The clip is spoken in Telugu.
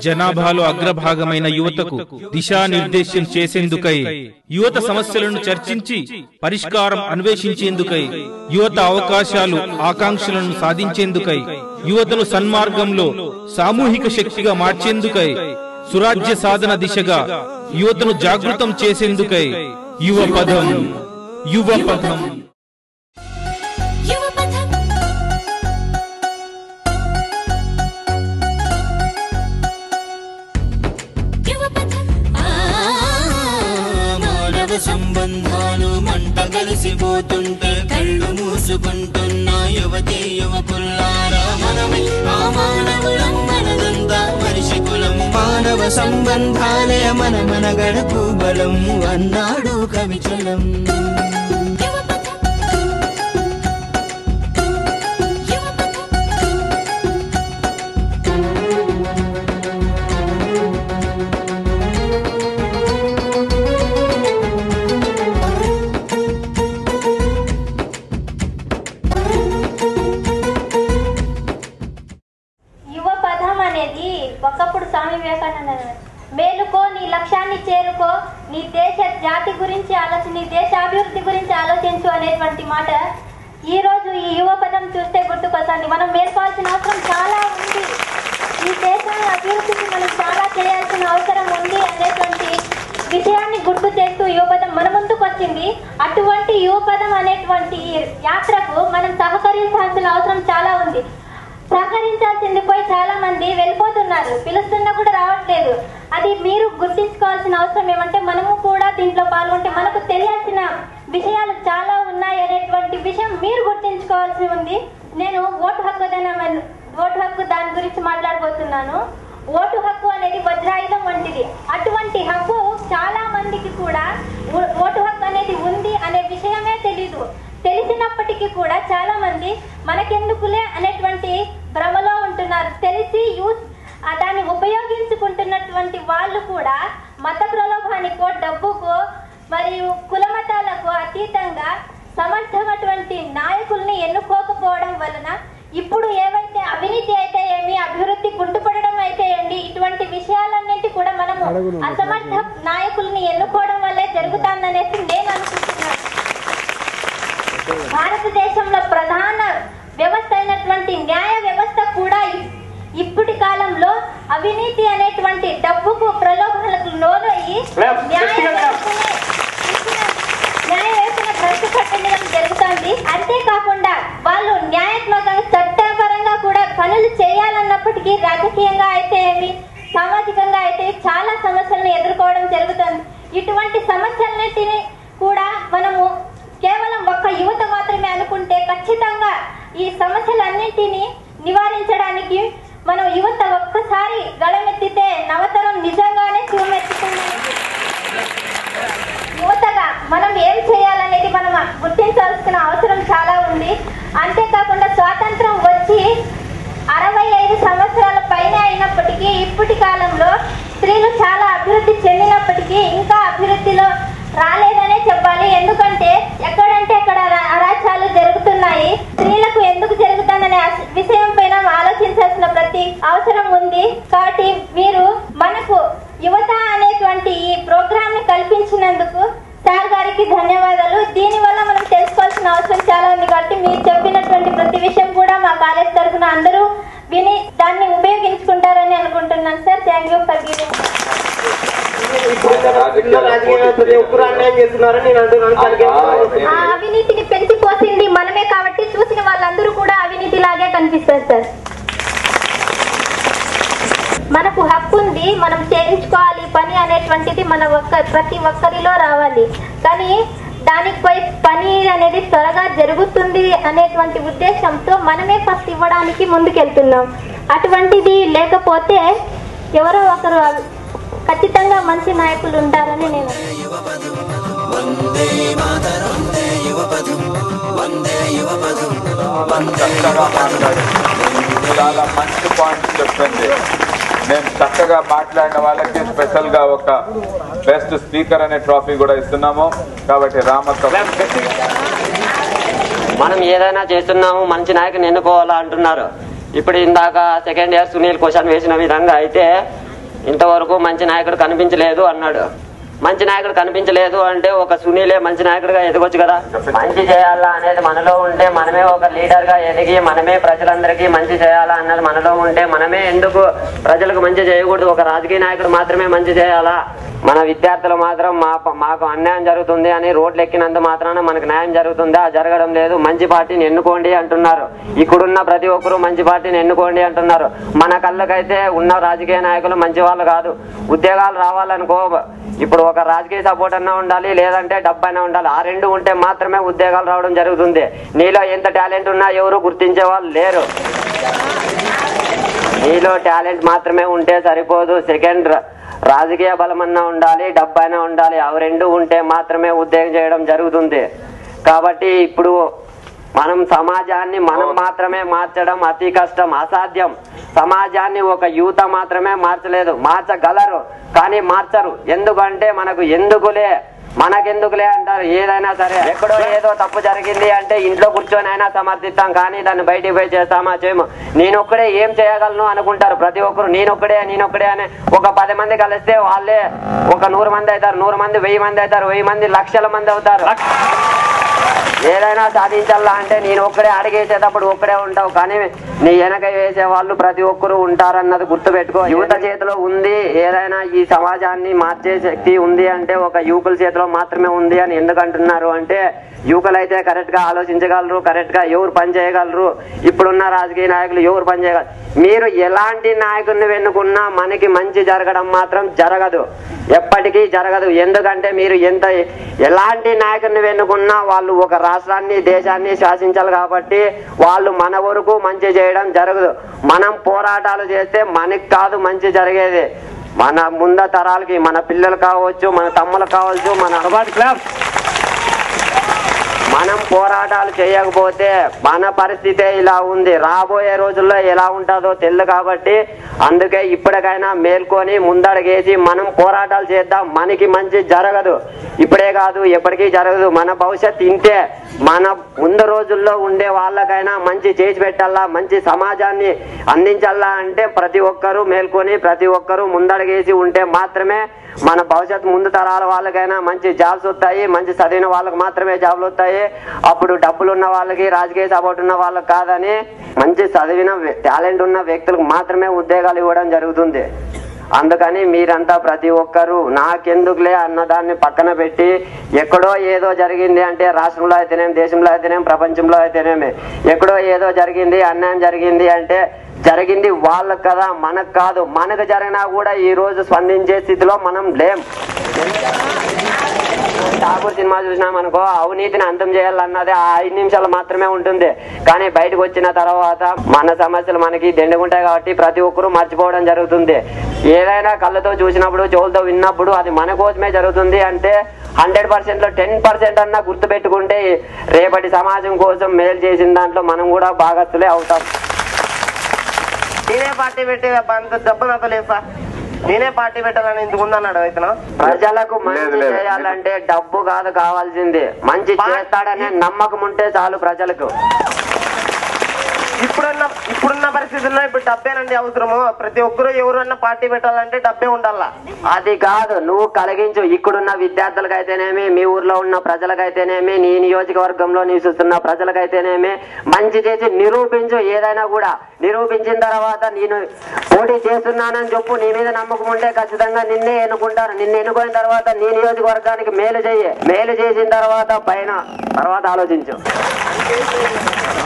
జనాభాలో అగ్రభాగమైన యువతకు దిశానిర్దేశం చేసేందుకై, యువత సమస్యలను చర్చించి పరిష్కారం అన్వేషించేందుకై, యువత అవకాశాలు ఆకాంక్షలను సాధించేందుకై, యువతను సన్మార్గంలో సామూహిక శక్తిగా మార్చేందుకై, సురాజ్య సాధన దిశగా యువతను జాగృతం చేసేందుకై యువపథం యువపథం సంబంధాలు మంట కలిసిపోతుంటే కళ్ళు మూసుకుంటున్న యువతి యువకుల్లారా, మనమే ఆ మానవులం, మనదంతా మనిషి కులం. మానవ సంబంధాలే మన గడకు బలం అన్నాడు కవిచలం. ఒకప్పుడు స్వామి వివేకానంద మేలుకో, నీ లక్ష్యాన్ని చేరుకో, నీ దేశ జాతి గురించి ఆలోచించి, నీ దేశ అభివృద్ధి గురించి ఆలోచించు అనేటువంటి మాట ఈ రోజు ఈ యువపదం చూస్తే గుర్తుకొస్తుంది. మనం మేల్కోవాల్సిన అవసరం చాలా ఉంది, ఈ దేశం అభివృద్ధికి మనం చాలా చేయాల్సిన అవసరం ఉంది అనేటువంటి విషయాన్ని గుర్తు చేస్తూ యువపదం మన ముందుకు వచ్చింది. అటువంటి యువపదం అనేటువంటి యాత్రకు మనం సహకరించాల్సిన అవసరం చాలా ఉంది. సహకరించాల్సింది పోయి చాలా మంది వెళ్ళిపోతున్నారు, పిలుస్తున్నా కూడా రావట్లేదు. అది మీరు గుర్తించుకోవాల్సిన అవసరం ఏమంటే, మనము కూడా దీంట్లో పాల్గొంటే మనకు తెలియాల్సిన విషయాలు చాలా ఉన్నాయి అనేటువంటి విషయం మీరు గుర్తించుకోవాల్సి ఉంది. నేను ఓటు హక్కు దాని గురించి మాట్లాడబోతున్నాను. ఓటు హక్కు అనేది వజ్రాయుధం వంటిది. అటువంటి హక్కు చాలా మందికి కూడా ఓటు హక్కు అనేది ఉంది అనే విషయమే తెలీదు. తెలిసినప్పటికీ కూడా చాలా మంది మనకెందుకులే అనేటువంటి భ్రమలో ఉంటున్నారు. తెలిసి దాన్ని ఉపయోగించుకుంటున్నటువంటి వాళ్ళు కూడా మత ప్రలోభానికో, డబ్బుకో మరియు కులమతాలకు అతీతంగా సమర్థమైనటువంటి నాయకుల్ని ఎన్నుకోకపోవడం వలన ఇప్పుడు ఏవైతే అవినీతి అయితే ఏమి, అభివృద్ధి కుంటుపడడం అయితే ఏంటి, ఇటువంటి విషయాలన్నింటి కూడా మనము అసమర్థ నాయకుల్ని ఎన్నుకోవడం వల్లే జరుగుతుందనేసి నేను అనుకుంటున్నాను. భారతదేశంలో ప్రధాన వ్యవస్థ అయినటువంటి న్యాయ వ్యవస్థ కూడా ఇప్పటి కాలంలో అవినీతి అనేటువంటి డబ్బుకు ప్రలోభాలకు లోనయ్యి న్యాయ వ్యవస్థను భ్రష్టు పట్టడం జరుగుతుంది. అంతేకాకుండా వాళ్ళు న్యాయాత్మకంగా చట్టపరంగా కూడా పనులు చేయాలన్నప్పటికీ రాజకీయంగా అయితే ఏమి, సామాజికంగా అయితే చాలా సమస్యలను ఎదుర్కోవడం జరుగుతుంది. ఇటువంటి సమస్యలన్నింటినీ కూడా మనము కేవలం ఒక్క యువత మాత్రమే అనుకుంటే ఖచ్చితంగా ఈ సమస్యలన్నింటినీ నివారించడానికి మనం యువత ఒక్కసారి గళమెత్తితే నవతరం నిజంగానే శివమెత్తుతుంది. యువతగా మనం ఏం చేయాలనేది మనం గుర్తించాల్సిన అవసరం చాలా ఉంది. అంతేకాకుండా స్వాతంత్రం వచ్చి 65 సంవత్సరాల పైన అయినప్పటికీ ఇప్పటి కాలంలో స్త్రీలు చాలా అభివృద్ధి చెందినప్పటికీ ఇంకా అభివృద్ధిలో రాలేదనే చెప్పాలి. ఎందుకంటే ఎక్కడంటే అక్కడ అరాచకాలు జరుగుతున్నాయి. స్త్రీలకు ఎందుకు జరుగుతుందనే విషయం పైన ఆలోచించాల్సిన ప్రతి అవసరం ఉంది. కాబట్టి మీరు మనకు యువత అనేటువంటి ఈ ప్రోగ్రామ్ ని కల్పించినందుకు సార్ గారికి ధన్యవాదాలు. దీనివల్ల మనం తెలుసుకోవాల్సిన అవసరం చాలా ఉంది. కాబట్టి మీరు చెప్పినటువంటి ప్రతి విషయం కూడా మా కాలేజ్ తరఫున అందరూ విని దాన్ని ఉపయోగించుకుంటారని అనుకుంటున్నాను sir. Thank you for giving. అవినీతిని పెంచిపోసింది మనమే కాబట్టి చూసిన వాళ్ళందరూ కూడా అవినీతి లాగే కనిపిస్తారు సార్. మనకు హక్కు ఉంది, మనం చేయించుకోవాలి పని అనేటువంటిది ప్రతి ఒక్కరిలో రావాలి. కానీ దానిపై పని అనేది త్వరగా జరుగుతుంది అనేటువంటి ఉద్దేశంతో మనమే ఫస్ట్ ఇవ్వడానికి ముందుకెళ్తున్నాం. అటువంటిది లేకపోతే ఎవరో ఒకరు ఖచ్చితంగా మంచి నాయకులు ఉంటారని నేను చాలా మంచి పాయింట్స్ చెప్పింది. నేను చక్కగా మాట్లాడిన వాళ్ళకి స్పెషల్ గా ఒక బెస్ట్ స్పీకర్ అనే ట్రోఫీ కూడా ఇస్తున్నాము. కాబట్టి రామక్క, మనం ఏదైనా చేస్తున్నాము, మంచి నాయకుని ఎన్నుకోవాలా అంటున్నారు. ఇప్పుడు ఇందాక సెకండ్ ఇయర్ సునీల్ క్వశ్చన్ వేసిన విధంగా అయితే ఇంతవరకు మంచి నాయకుడు కనిపించలేదు అన్నాడు. మంచి నాయకుడు కనిపించలేదు అంటే ఒక సునీలే మంచి నాయకుడిగా ఎదగొచ్చు కదా. మంచి చేయాలా అనేది మనలో ఉంటే, మనమే ఒక లీడర్ గా ఎదిగి మనమే ప్రజలందరికీ మంచి చేయాలా అన్నది మనలో ఉంటే, మనమే ఎందుకు ప్రజలకు మంచి చేయకూడదు? ఒక రాజకీయ నాయకుడు మాత్రమే మంచి చేయాలా? మన విద్యార్థులు మాత్రం మాకు అన్యాయం జరుగుతుంది అని రోడ్లు ఎక్కినంత మాత్రాన మనకు న్యాయం జరుగుతుందా? జరగడం లేదు. మంచి పార్టీని ఎన్నుకోండి అంటున్నారు. ఇక్కడున్న ప్రతి ఒక్కరూ మంచి పార్టీని ఎన్నుకోండి అంటున్నారు. మన కళ్ళకైతే ఉన్న రాజకీయ నాయకులు మంచి వాళ్ళు కాదు. ఉద్యోగాలు రావాలనుకో, ఇప్పుడు ఒక రాజకీయ సపోర్ట్ అన్నా ఉండాలి, లేదంటే డబ్బు అయినా ఉండాలి. ఆ రెండు ఉంటే మాత్రమే ఉద్యోగాలు రావడం జరుగుతుంది. నీలో ఎంత టాలెంట్ ఉన్నా ఎవరు గుర్తించే వాళ్ళు లేరు. నీలో టాలెంట్ మాత్రమే ఉంటే సరిపోదు. సెకండ్ రాజకీయ బలమన్నా ఉండాలి, డబ్బు అయినా ఉండాలి. అవి రెండు ఉంటే మాత్రమే ఉద్యోగం చేయడం జరుగుతుంది. కాబట్టి ఇప్పుడు మనం సమాజాన్ని మనం మాత్రమే మార్చడం అతి కష్టం, అసాధ్యం. సమాజాన్ని ఒక యువత మాత్రమే మార్చలేదు. మార్చగలరు కానీ మార్చరు. ఎందుకంటే మనకెందుకులే అంటారు. ఏదైనా సరే ఎక్కడో ఏదో తప్పు జరిగింది అంటే ఇంట్లో కూర్చొని అయినా సమర్థిస్తాం, కానీ దాన్ని బయటికి పోయి చేస్తామా? చేయము. నేనొక్కడే ఏం చేయగలను అనుకుంటారు ప్రతి ఒక్కరు. నేనొక్కడే అని ఒక 10 మంది కలిస్తే వాళ్ళే ఒక 100 మంది అవుతారు, 100 మంది 1000 మంది అవుతారు, 1000 మంది లక్షల మంది అవుతారు. ఏదైనా సాధించాలా అంటే నేను ఒక్కడే అడిగేసేటప్పుడు ఒక్కడే ఉంటావు, కానీ నీ వెనక వేసే వాళ్ళు ప్రతి ఒక్కరు ఉంటారన్నది గుర్తుపెట్టుకో. యువత చేతిలో ఉంది ఏదైనా. ఈ సమాజాన్ని మార్చే శక్తి ఉంది అంటే ఒక యువకుల చేతిలో మాత్రమే ఉంది అని ఎందుకంటున్నారు అంటే, యువకులు అయితే కరెక్ట్ గా ఆలోచించగలరు, కరెక్ట్ గా ఎవరు పని చేయగలరు. ఇప్పుడున్న రాజకీయ నాయకులు ఎవరు పని చేయగలరు? మీరు ఎలాంటి నాయకుడిని వెన్నుకున్నా మనకి మంచి జరగడం మాత్రం జరగదు, ఎప్పటికీ జరగదు. ఎందుకంటే మీరు ఎలాంటి నాయకుడిని వెన్నుకున్నా వాళ్ళు ఒక రాష్ట్రాన్ని దేశాన్ని శాసించాలి. కాబట్టి వాళ్ళు మన వరకు మంచి చేయడం జరగదు. మనం పోరాటాలు చేస్తే మనకి కాదు మంచి జరిగేది, మన ముంద తరాలకి, మన పిల్లలు కావచ్చు, మన తమ్ములు కావచ్చు, మన అలవాటు క్లబ్. మనం పోరాటాలు చేయకపోతే మన పరిస్థితే ఇలా ఉంది. రాబోయే రోజుల్లో ఎలా ఉంటుందో తెలియదు. కాబట్టి అందుకే ఇప్పటికైనా మేల్కొని ముందడుగేసి మనం పోరాటాలు చేద్దాం. మనకి మంచి జరగదు, ఇప్పుడే కాదు ఎప్పటికీ జరగదు. మన భవిష్యత్తు ఇంతే. మన ముందు రోజుల్లో ఉండే వాళ్ళకైనా మంచి చేసి పెట్టాలా, మంచి సమాజాన్ని అందించాలా అంటే ప్రతి ఒక్కరూ మేల్కొని ప్రతి ఒక్కరూ ముందడుగేసి ఉంటే మాత్రమే మన భవిష్యత్తు ముందు తరాల వాళ్ళకైనా మంచి జాబ్స్ వస్తాయి. మంచి చదివిన వాళ్ళకి మాత్రమే జాబ్లు వస్తాయి. అప్పుడు డబ్బులు ఉన్న వాళ్ళకి, రాజకీయ సపోర్ట్ ఉన్న వాళ్ళకి కాదని మంచి చదివిన టాలెంట్ ఉన్న వ్యక్తులకు మాత్రమే ఉద్యోగాలు ఇవ్వడం జరుగుతుంది. అందుకని మీరంతా ప్రతి ఒక్కరూ నాకెందుకులే అన్నదాన్ని పక్కన పెట్టి, ఎక్కడో ఏదో జరిగింది అంటే రాష్ట్రంలో అయితేనేమి, దేశంలో అయితేనేమి, ప్రపంచంలో అయితేనేమి ఎక్కడో ఏదో జరిగింది, అన్యాయం జరిగింది అంటే జరిగింది వాళ్ళకు కదా, మనకు కాదు. మనకు జరిగినా కూడా ఈ రోజు స్పందించే స్థితిలో మనం లేం. ఠాకూర్ సినిమా చూసినామనుకో, అవినీతిని అంతం చేయాలన్నది ఆ 5 నిమిషాలు మాత్రమే ఉంటుంది. కానీ బయటకు వచ్చిన తర్వాత మన సమస్యలు మనకి దండుకుంటాయి. కాబట్టి ప్రతి ఒక్కరూ మర్చిపోవడం జరుగుతుంది. ఏదైనా కళ్ళతో చూసినప్పుడు, చెవులతో విన్నప్పుడు అది మన కోసమే జరుగుతుంది అంటే 100%లో 10% అన్నా గుర్తు పెట్టుకుంటే రేపటి సమాజం కోసం మేలు చేసిన దాంట్లో మనం కూడా భాగస్తులే అవుతాం. నేనే పార్టీ పెట్టి డబ్బు నాకు లేదు సార్, నేనే పార్టీ పెట్టాలని ఎందుకు ఉందన్నాడు ఇతను. ప్రజలకు మంచి చేయాలంటే డబ్బు కాదు కావాల్సింది, మంచి చేస్తాడనే నమ్మకం ఉంటే చాలు ప్రజలకు. ఇప్పుడున్న పరిస్థితుల్లో ఇప్పుడు డబ్బేనండి అవసరము. ప్రతి ఒక్కరు ఎవరన్నా పార్టీ పెట్టాలంటే డబ్బే ఉండాలా. అది కాదు, నువ్వు కలిగించు. ఇక్కడున్న విద్యార్థులకైతేనేమి, మీ ఊర్లో ఉన్న ప్రజలకైతేనేమి, నీ నియోజకవర్గంలో నివసిస్తున్న ప్రజలకైతేనేమి మంచి చేసి నిరూపించు. ఏదైనా కూడా నిరూపించిన తర్వాత నేను పోటీ చేస్తున్నానని చెప్పు. నీ మీద నమ్మకం ఉంటే ఖచ్చితంగా నిన్నే ఎన్నుకుంటారు. నిన్ను ఎన్నుకున్న తర్వాత నీ నియోజకవర్గానికి మేలు చేసిన తర్వాత ఆలోచించు.